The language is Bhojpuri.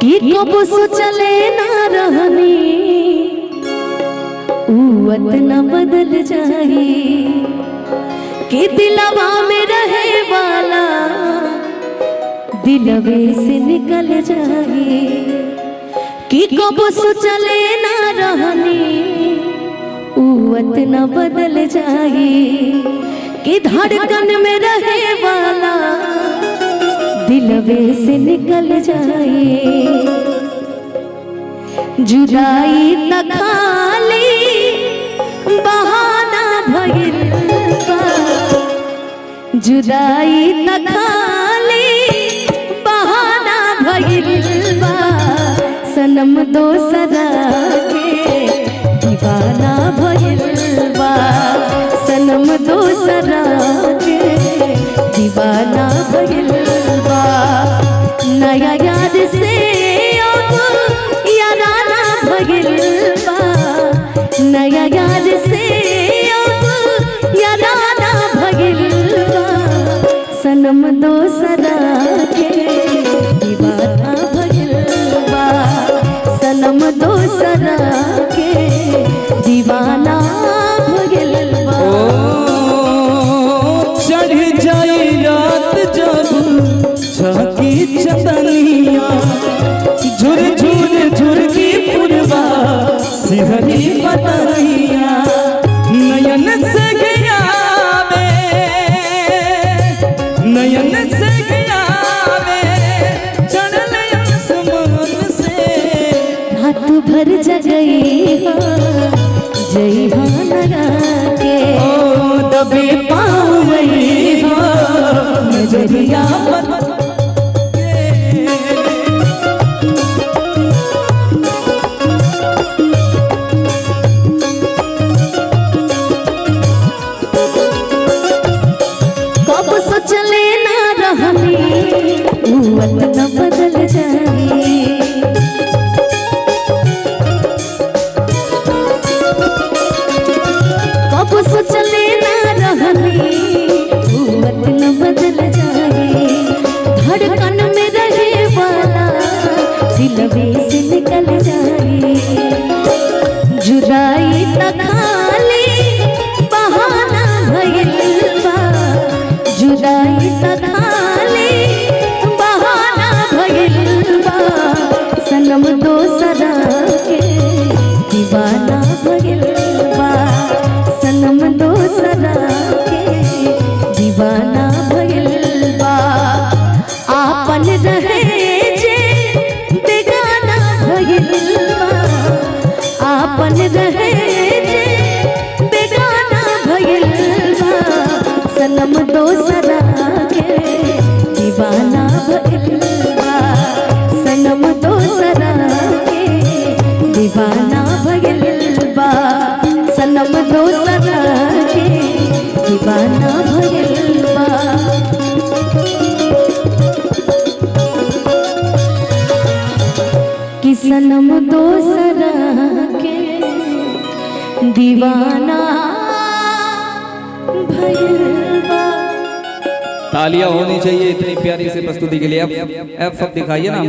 कि कब सोचले ना रहनी न बदल जाए कि दिलवा में रहे वाला दिलवे से निकल जाए कि कब सोचले ना रहनी न बदल जाए कि धड़कन में रहे वाला दिलवे से निकल जाए। जुदाई न खाली बहाना भइल बा, जुदाई न खाली बहाना भइल बा, सनम दोसरा के दीवाना भइल बा, सनम दोसरा के दीवाना भइल बा। नया याद से अब याराना भइल बा, नया याद से अब याराना भइल बा, सनम दोसरा के दीवाना भइल बा, सनम दोसरा के दीवाना भइल बा। चढ़ जाए रात जब झांकी चंदनिया, झुर झुर झुर की पुरवा सिहरी पतरिया, नयन से गया वे, नयन से गया वे, चढ़ल आसमान से रात भर जगई जई लगा के दबे पाँव नजरिया कब सोचले ना रहनी न बदल जाए। कब सोचले ना रहनी न बदल जाए, धड़कन में रहे वाला दिलवे से निकल जाए। जुदाई न खाली बहाना भइल बा, जुदाई न खाली बहाना भइल बा, सनम दोसरा के दीवाना भइल बा, सनम दोसरा के दीवाना भइल बा। आपन रहे जे बेगाना भइल बा, आपन रहे जे बेगाना भइल बा, सनम दोसरा के दीवाना भइल बा, सनम दोसरा के दीवाना भइल बा, सनम दोसरा के दीवाना भइल बा। कि सनम दोसरा के दीवाना भइल बा। तालियां होनी चाहिए इतनी प्यारी से प्रस्तुति के लिए। अब दिखाइए ना।